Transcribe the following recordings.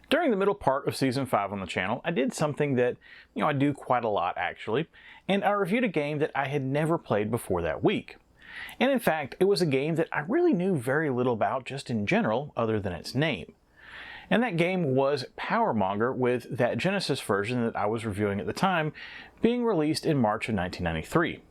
During the middle part of Season 5 on the channel, I did something that, I do quite a lot actually, and I reviewed a game that I had never played before that week. And in fact, it was a game that I really knew very little about just in general, other than its name. And that game was Monger, with that Genesis version that I was reviewing at the time being released in March of 1993.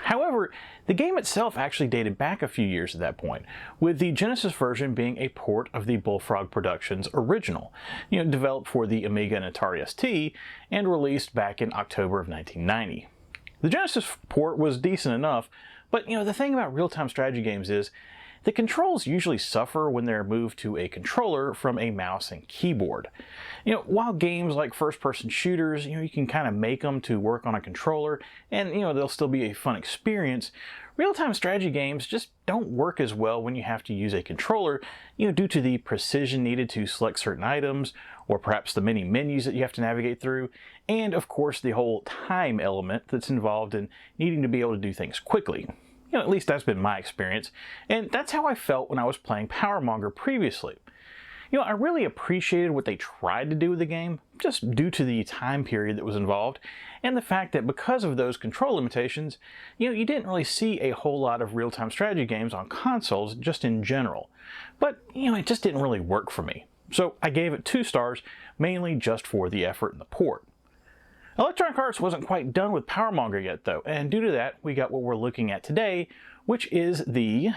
However, the game itself actually dated back a few years at that point, with the Genesis version being a port of the Bullfrog Productions original, developed for the Amiga and Atari ST and released back in October of 1990. The Genesis port was decent enough, but the thing about real-time strategy games is the controls usually suffer when they're moved to a controller from a mouse and keyboard. While games like first-person shooters, you can kind of make them to work on a controller and, they'll still be a fun experience, real-time strategy games just don't work as well when you have to use a controller, due to the precision needed to select certain items, or perhaps the many menus that you have to navigate through, and of course the whole time element that's involved in needing to be able to do things quickly. At least that's been my experience, and that's how I felt when I was playing Monger previously. I really appreciated what they tried to do with the game, just due to the time period that was involved, and the fact that because of those control limitations, you didn't really see a whole lot of real-time strategy games on consoles just in general. But, it just didn't really work for me. So I gave it 2 stars, mainly just for the effort and the port. Electronic Arts wasn't quite done with Monger yet though, and due to that, we got what we're looking at today, which is the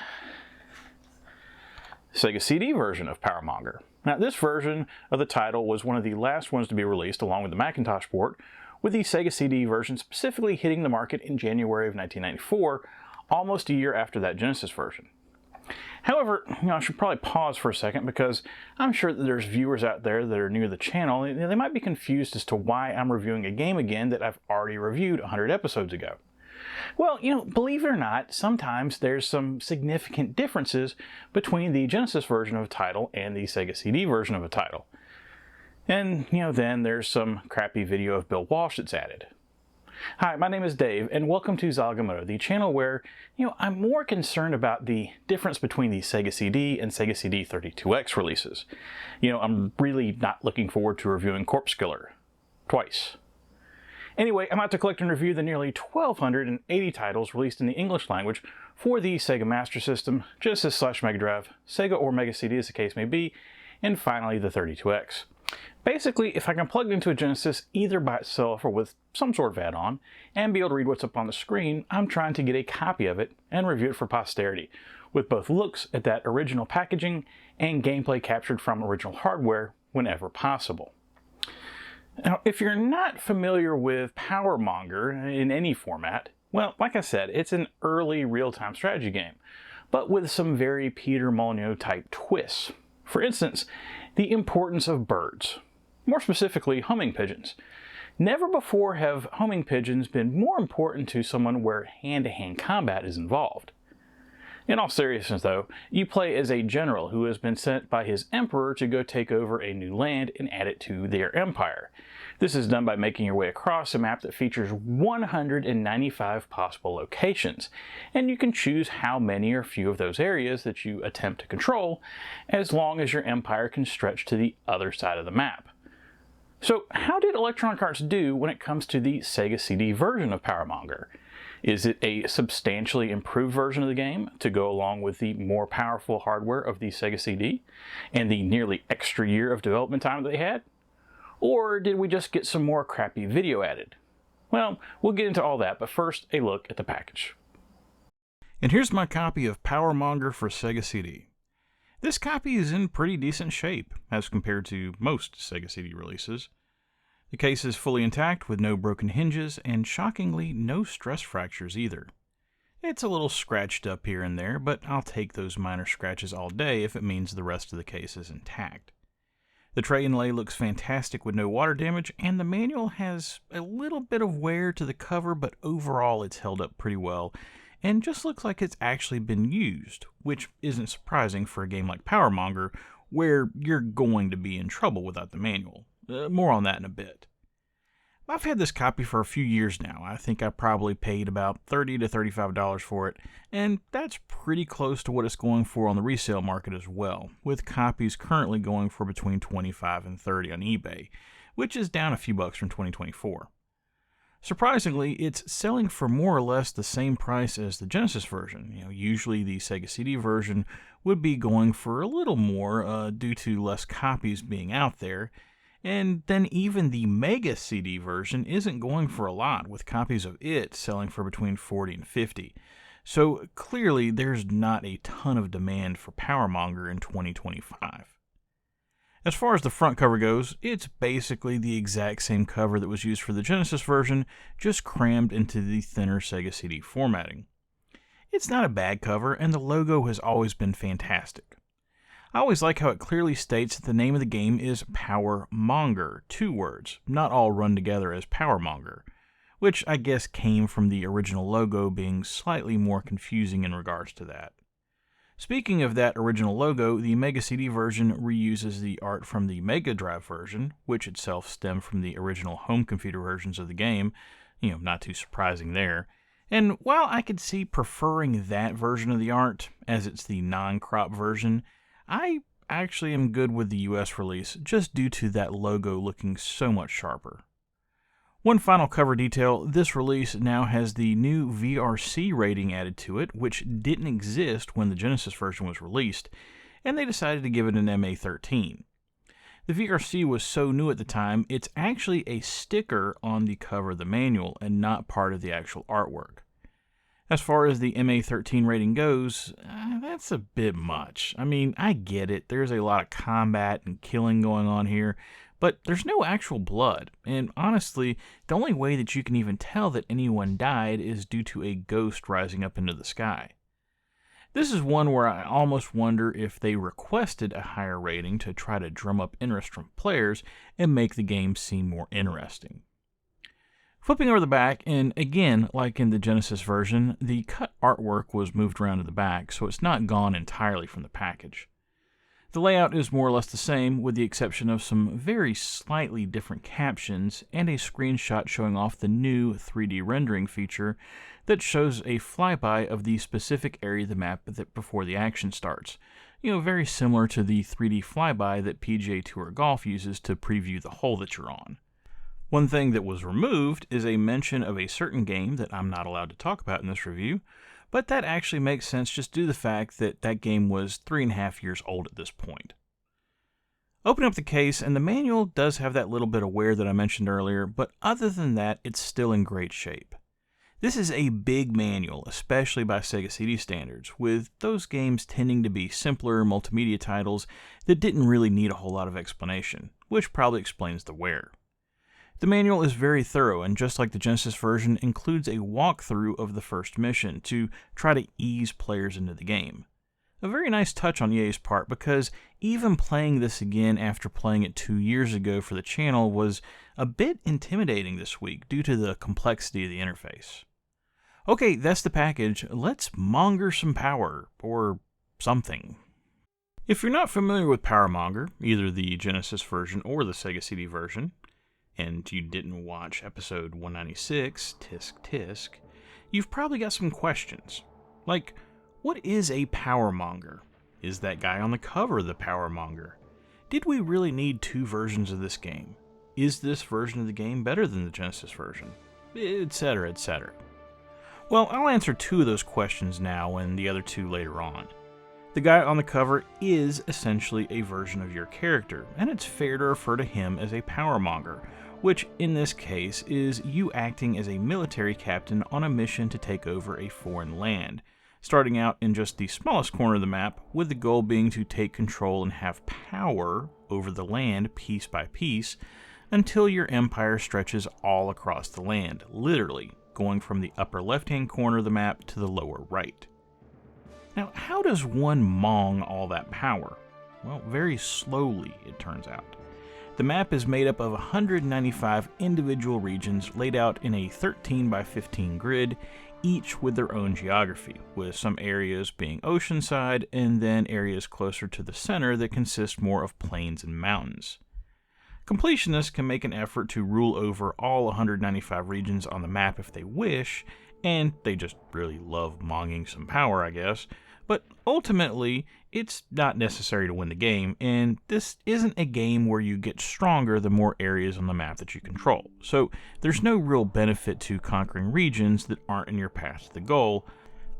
Sega CD version of Monger. Now, this version of the title was one of the last ones to be released along with the Macintosh port, with the Sega CD version specifically hitting the market in January of 1994, almost a year after that Genesis version. However, I should probably pause for a second because I'm sure that there's viewers out there that are new to the channel and they might be confused as to why I'm reviewing a game again that I've already reviewed 100 episodes ago. Well, believe it or not, sometimes there's some significant differences between the Genesis version of a title and the Sega CD version of a title. And, then there's some crappy video of Bill Walsh that's added. Hi, my name is Dave, and welcome to Zilog and Moto, the channel where, I'm more concerned about the difference between the Sega CD and Sega CD 32X releases. I'm really not looking forward to reviewing Corpse Killer twice. Anyway, I'm about to collect and review the nearly 1,280 titles released in the English language for the Sega Master System, Genesis/Mega Drive, Sega or Mega CD as the case may be, and finally the 32X. Basically, if I can plug it into a Genesis either by itself or with some sort of add-on, and be able to read what's up on the screen, I'm trying to get a copy of it and review it for posterity, with both looks at that original packaging and gameplay captured from original hardware whenever possible. Now, if you're not familiar with Monger in any format, well, like I said, it's an early real-time strategy game, but with some very Peter Molyneux type twists. For instance, the importance of birds, more specifically homing pigeons. Never before have homing pigeons been more important to someone where hand-to-hand combat is involved. In all seriousness though, you play as a general who has been sent by his emperor to go take over a new land and add it to their empire. This is done by making your way across a map that features 195 possible locations, and you can choose how many or few of those areas that you attempt to control, as long as your empire can stretch to the other side of the map. So how did Electronic Arts do when it comes to the Sega CD version of Monger? Is it a substantially improved version of the game to go along with the more powerful hardware of the Sega CD and the nearly extra year of development time that they had? Or did we just get some more crappy video added? Well, we'll get into all that, but first a look at the package. And here's my copy of Monger for Sega CD. This copy is in pretty decent shape as compared to most Sega CD releases. The case is fully intact with no broken hinges and shockingly no stress fractures either. It's a little scratched up here and there, but I'll take those minor scratches all day if it means the rest of the case is intact. The tray inlay looks fantastic with no water damage, and the manual has a little bit of wear to the cover, but overall it's held up pretty well, and just looks like it's actually been used, which isn't surprising for a game like Monger, where you're going to be in trouble without the manual. More on that in a bit. I've had this copy for a few years now. I think I probably paid about $30 to $35 for it, and that's pretty close to what it's going for on the resale market as well, with copies currently going for between $25 and $30 on eBay, which is down a few bucks from 2024. Surprisingly, it's selling for more or less the same price as the Genesis version. Usually the Sega CD version would be going for a little more due to less copies being out there. And then even the Mega CD version isn't going for a lot, with copies of it selling for between $40 and $50. So clearly there's not a ton of demand for Power Monger in 2025. As far as the front cover goes, it's basically the exact same cover that was used for the Genesis version, just crammed into the thinner Sega CD formatting. It's not a bad cover, and the logo has always been fantastic. I always like how it clearly states that the name of the game is Power Monger, 2 words, not all run together as Power Monger, which I guess came from the original logo being slightly more confusing in regards to that. Speaking of that original logo, the Mega CD version reuses the art from the Mega Drive version, which itself stemmed from the original home computer versions of the game, not too surprising there. And while I could see preferring that version of the art, as it's the non-crop version, I actually am good with the US release just due to that logo looking so much sharper. One final cover detail, this release now has the new VRC rating added to it, which didn't exist when the Genesis version was released, and they decided to give it an MA13. The VRC was so new at the time, it's actually a sticker on the cover of the manual and not part of the actual artwork. As far as the MA13 rating goes, that's a bit much. I mean, I get it, there's a lot of combat and killing going on here, but there's no actual blood, and honestly, the only way that you can even tell that anyone died is due to a ghost rising up into the sky. This is one where I almost wonder if they requested a higher rating to try to drum up interest from players and make the game seem more interesting. Flipping over the back, and again, like in the Genesis version, the cut artwork was moved around to the back, so it's not gone entirely from the package. The layout is more or less the same, with the exception of some very slightly different captions and a screenshot showing off the new 3D rendering feature that shows a flyby of the specific area of the map before the action starts. Very similar to the 3D flyby that PGA Tour Golf uses to preview the hole that you're on. One thing that was removed is a mention of a certain game that I'm not allowed to talk about in this review, but that actually makes sense just due to the fact that that game was 3.5 years old at this point. Open up the case, and the manual does have that little bit of wear that I mentioned earlier, but other than that, it's still in great shape. This is a big manual, especially by Sega CD standards, with those games tending to be simpler multimedia titles that didn't really need a whole lot of explanation, which probably explains the wear. The manual is very thorough, and just like the Genesis version, includes a walkthrough of the first mission to try to ease players into the game. A very nice touch on EA's part, because even playing this again after playing it 2 years ago for the channel was a bit intimidating this week due to the complexity of the interface. Okay, that's the package. Let's monger some power, or something. If you're not familiar with Power Monger, either the Genesis version or the Sega CD version, and you didn't watch episode 196, Tisk Tisk, you've probably got some questions. Like, what is a Power Monger? Is that guy on the cover the Power Monger? Did we really need 2 versions of this game? Is this version of the game better than the Genesis version? Etc., etc. Well, I'll answer 2 of those questions now and the other 2 later on. The guy on the cover is essentially a version of your character, and it's fair to refer to him as a Power Monger, which in this case is you acting as a military captain on a mission to take over a foreign land, starting out in just the smallest corner of the map, with the goal being to take control and have power over the land piece by piece, until your empire stretches all across the land, literally going from the upper left-hand corner of the map to the lower right. Now, how does one mong all that power? Well, very slowly, it turns out. The map is made up of 195 individual regions laid out in a 13 by 15 grid, each with their own geography, with some areas being oceanside and then areas closer to the center that consist more of plains and mountains. Completionists can make an effort to rule over all 195 regions on the map if they wish, and they just really love monging some power, I guess, but ultimately, it's not necessary to win the game, and this isn't a game where you get stronger the more areas on the map that you control, so there's no real benefit to conquering regions that aren't in your path to the goal,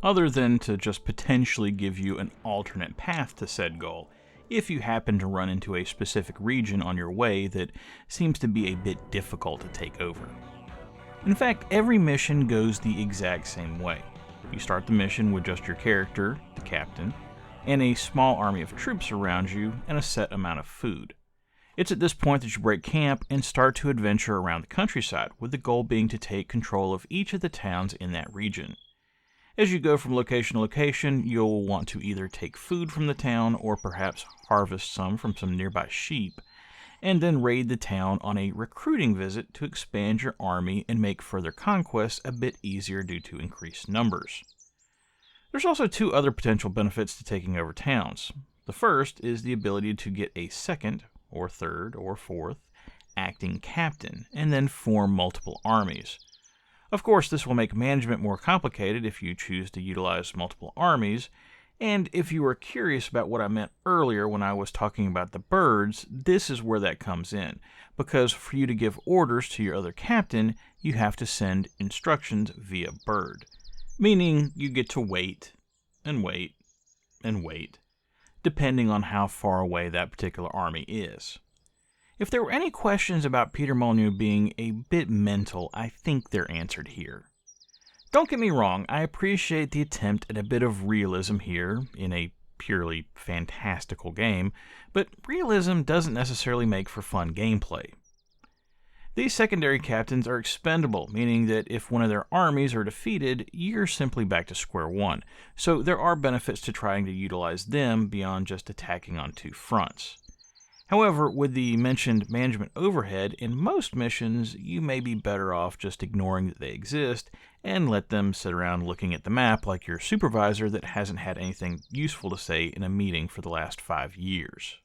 other than to just potentially give you an alternate path to said goal, if you happen to run into a specific region on your way that seems to be a bit difficult to take over. In fact, every mission goes the exact same way. You start the mission with just your character, the captain, and a small army of troops around you and a set amount of food. It's at this point that you break camp and start to adventure around the countryside, with the goal being to take control of each of the towns in that region. As you go from location to location, you'll want to either take food from the town or perhaps harvest some from some nearby sheep, and then raid the town on a recruiting visit to expand your army and make further conquests a bit easier due to increased numbers. There's also two other potential benefits to taking over towns. The first is the ability to get a second, or third, or fourth acting captain, and then form multiple armies. Of course, this will make management more complicated if you choose to utilize multiple armies, and if you were curious about what I meant earlier when I was talking about the birds, this is where that comes in, because for you to give orders to your other captain, you have to send instructions via bird, meaning you get to wait, and wait, and wait, depending on how far away that particular army is. If there were any questions about Peter Molyneux being a bit mental, I think they're answered here. Don't get me wrong, I appreciate the attempt at a bit of realism here in a purely fantastical game, but realism doesn't necessarily make for fun gameplay. These secondary captains are expendable, meaning that if one of their armies are defeated, you're simply back to square one, so there are benefits to trying to utilize them beyond just attacking on two fronts. However, with the mentioned management overhead, in most missions, you may be better off just ignoring that they exist and let them sit around looking at the map like your supervisor that hasn't had anything useful to say in a meeting for the last 5 years.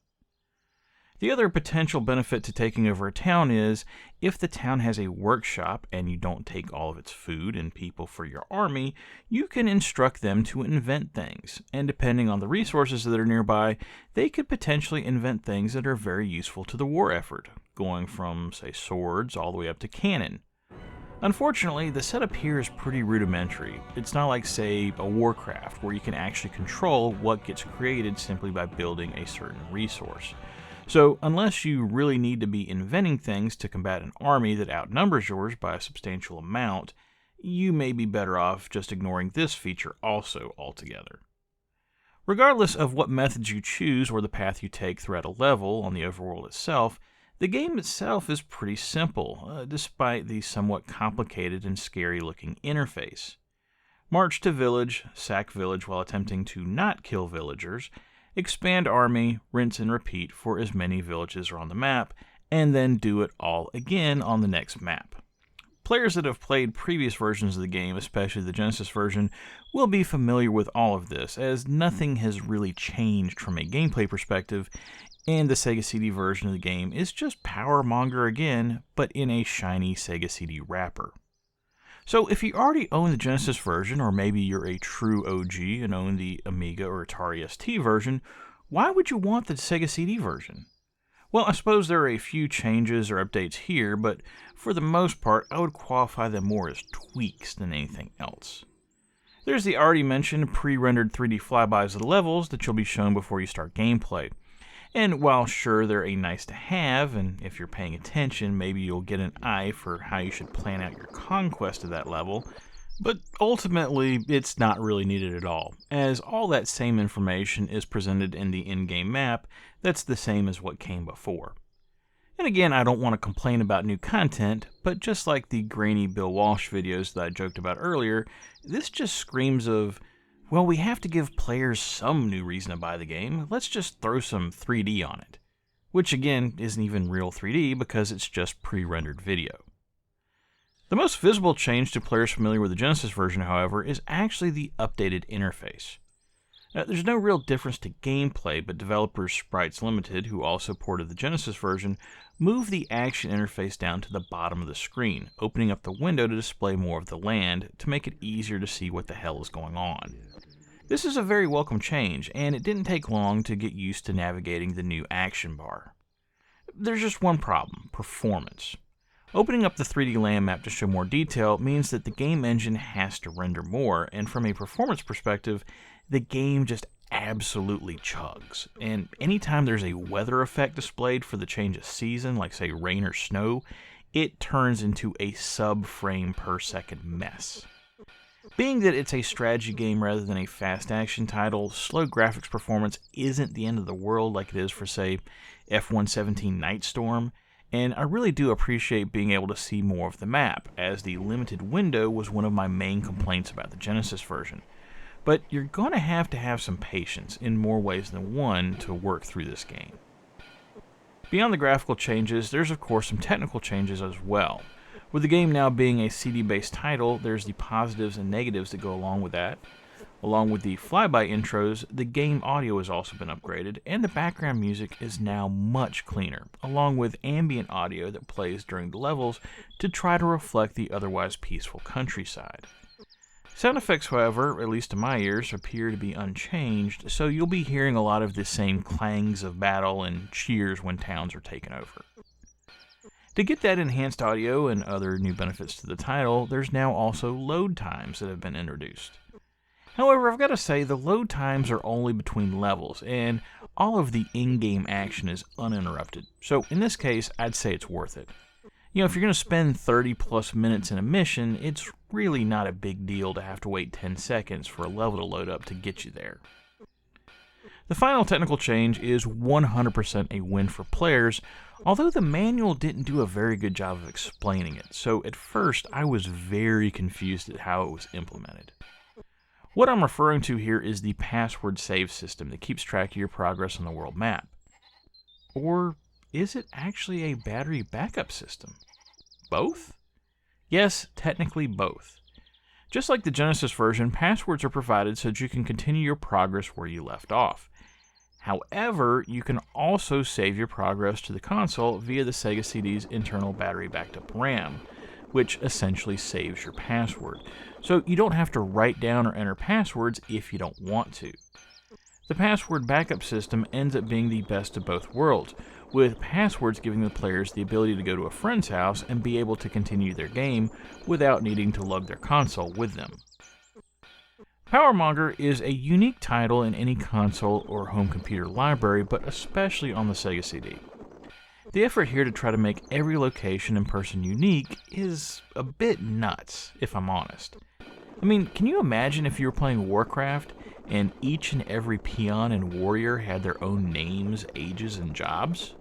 The other potential benefit to taking over a town is, if the town has a workshop and you don't take all of its food and people for your army, you can instruct them to invent things, and depending on the resources that are nearby, they could potentially invent things that are very useful to the war effort, going from, say, swords all the way up to cannon. Unfortunately, the setup here is pretty rudimentary. It's not like, say, a Warcraft, where you can actually control what gets created simply by building a certain resource. So, unless you really need to be inventing things to combat an army that outnumbers yours by a substantial amount, you may be better off just ignoring this feature also altogether. Regardless of what methods you choose or the path you take throughout a level on the overworld itself, the game itself is pretty simple, despite the somewhat complicated and scary-looking interface. March to village, sack village while attempting to not kill villagers, expand army, rinse and repeat for as many villages are on the map, and then do it all again on the next map. Players that have played previous versions of the game, especially the Genesis version, will be familiar with all of this, as nothing has really changed from a gameplay perspective, and the Sega CD version of the game is just Power Monger again, but in a shiny Sega CD wrapper. So if you already own the Genesis version, or maybe you're a true OG and own the Amiga or Atari ST version, why would you want the Sega CD version? Well, I suppose there are a few changes or updates here, but for the most part, I would qualify them more as tweaks than anything else. There's the already mentioned pre-rendered 3D flybys of the levels that you'll be shown before you start gameplay. And while sure they're a nice to have, and if you're paying attention, maybe you'll get an eye for how you should plan out your conquest of that level, but ultimately it's not really needed at all, as all that same information is presented in the in-game map that's the same as what came before. And again, I don't want to complain about new content, but just like the grainy Bill Walsh videos that I joked about earlier, this just screams of, well, we have to give players some new reason to buy the game, let's just throw some 3D on it. Which again, isn't even real 3D because it's just pre-rendered video. The most visible change to players familiar with the Genesis version, however, is actually the updated interface. There's no real difference to gameplay, but developers Sprites Limited, who also ported the Genesis version, moved the action interface down to the bottom of the screen, opening up the window to display more of the land to make it easier to see what the hell is going on. This is a very welcome change, and it didn't take long to get used to navigating the new action bar. There's just one problem: performance. Opening up the 3D land map to show more detail means that the game engine has to render more, and from a performance perspective, the game just absolutely chugs. And anytime there's a weather effect displayed for the change of season, like say rain or snow, it turns into a sub-frame per second mess. Being that it's a strategy game rather than a fast action title, slow graphics performance isn't the end of the world like it is for, say, F-117 Nightstorm, and I really do appreciate being able to see more of the map, as the limited window was one of my main complaints about the Genesis version. But you're going to have some patience, in more ways than one, to work through this game. Beyond the graphical changes, there's of course some technical changes as well. With the game now being a CD-based title, there's the positives and negatives that go along with that. Along with the flyby intros, the game audio has also been upgraded, and the background music is now much cleaner, along with ambient audio that plays during the levels to try to reflect the otherwise peaceful countryside. Sound effects, however, at least to my ears, appear to be unchanged, so you'll be hearing a lot of the same clangs of battle and cheers when towns are taken over. To get that enhanced audio and other new benefits to the title, there's now also load times that have been introduced. However, I've got to say, the load times are only between levels, and all of the in-game action is uninterrupted, so in this case, I'd say it's worth it. You know, if you're going to spend 30 plus minutes in a mission, it's really not a big deal to have to wait 10 seconds for a level to load up to get you there. The final technical change is 100% a win for players, although the manual didn't do a very good job of explaining it, so at first I was very confused at how it was implemented. What I'm referring to here is the password save system that keeps track of your progress on the world map. Or is it actually a battery backup system? Both? Yes, technically both. Just like the Genesis version, passwords are provided so that you can continue your progress where you left off. However, you can also save your progress to the console via the Sega CD's internal battery backed up RAM, which essentially saves your password. So you don't have to write down or enter passwords if you don't want to. The password backup system ends up being the best of both worlds, with passwords giving the players the ability to go to a friend's house and be able to continue their game without needing to lug their console with them. Power Monger is a unique title in any console or home computer library, but especially on the Sega CD. The effort here to try to make every location and person unique is a bit nuts, if I'm honest. I mean, can you imagine if you were playing Warcraft and each and every peon and warrior had their own names, ages, and jobs?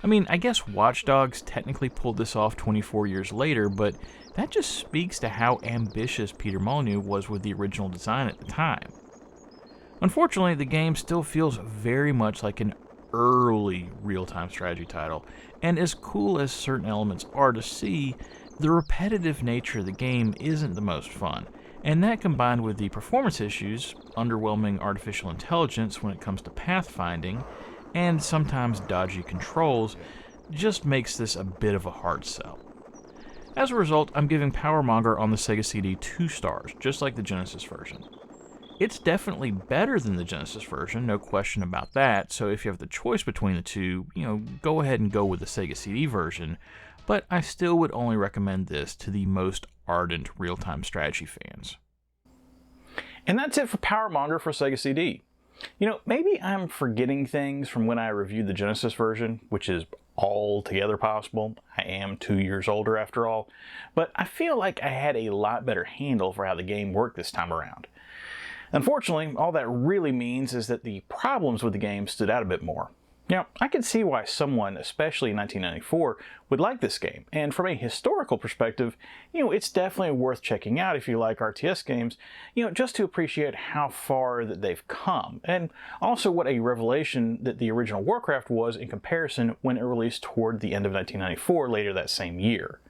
I mean, I guess Watch Dogs technically pulled this off 24 years later, but that just speaks to how ambitious Peter Molyneux was with the original design at the time. Unfortunately, the game still feels very much like an early real-time strategy title, and as cool as certain elements are to see, the repetitive nature of the game isn't the most fun, and that combined with the performance issues, underwhelming artificial intelligence when it comes to pathfinding, and sometimes dodgy controls, just makes this a bit of a hard sell. As a result, I'm giving Power Monger on the Sega CD 2 stars, just like the Genesis version. It's definitely better than the Genesis version, no question about that, so if you have the choice between the two, go ahead and go with the Sega CD version, but I still would only recommend this to the most ardent real-time strategy fans. And that's it for Power Monger for Sega CD. Maybe I'm forgetting things from when I reviewed the Genesis version, which is altogether possible. I am 2 years older after all, but I feel like I had a lot better handle for how the game worked this time around. Unfortunately, all that really means is that the problems with the game stood out a bit more. Now, I can see why someone, especially in 1994, would like this game, and from a historical perspective, it's definitely worth checking out if you like RTS games, just to appreciate how far that they've come, and also what a revelation that the original Warcraft was in comparison when it released toward the end of 1994 later that same year.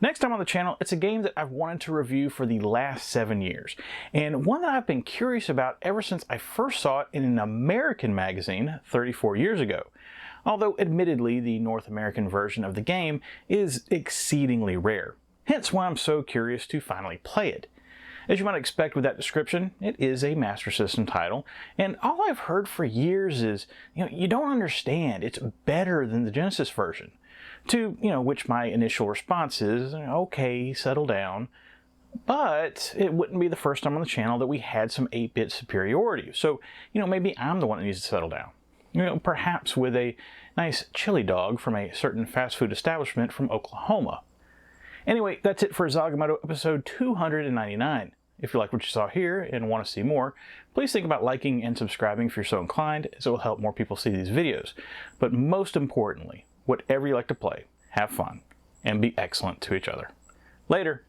Next time on the channel, it's a game that I've wanted to review for the last 7 years, and one that I've been curious about ever since I first saw it in an American magazine 34 years ago. Although admittedly the North American version of the game is exceedingly rare, hence why I'm so curious to finally play it. As you might expect with that description, it is a Master System title, and all I've heard for years is, you don't understand, it's better than the Genesis version. To, which my initial response is, okay, settle down. But it wouldn't be the first time on the channel that we had some 8-bit superiority, so, maybe I'm the one that needs to settle down. Perhaps with a nice chili dog from a certain fast food establishment from Oklahoma. Anyway, that's it for Zilog and Moto episode 299. If you like what you saw here and want to see more, please think about liking and subscribing if you're so inclined, as it will help more people see these videos. But most importantly, whatever you like to play, have fun and be excellent to each other. Later!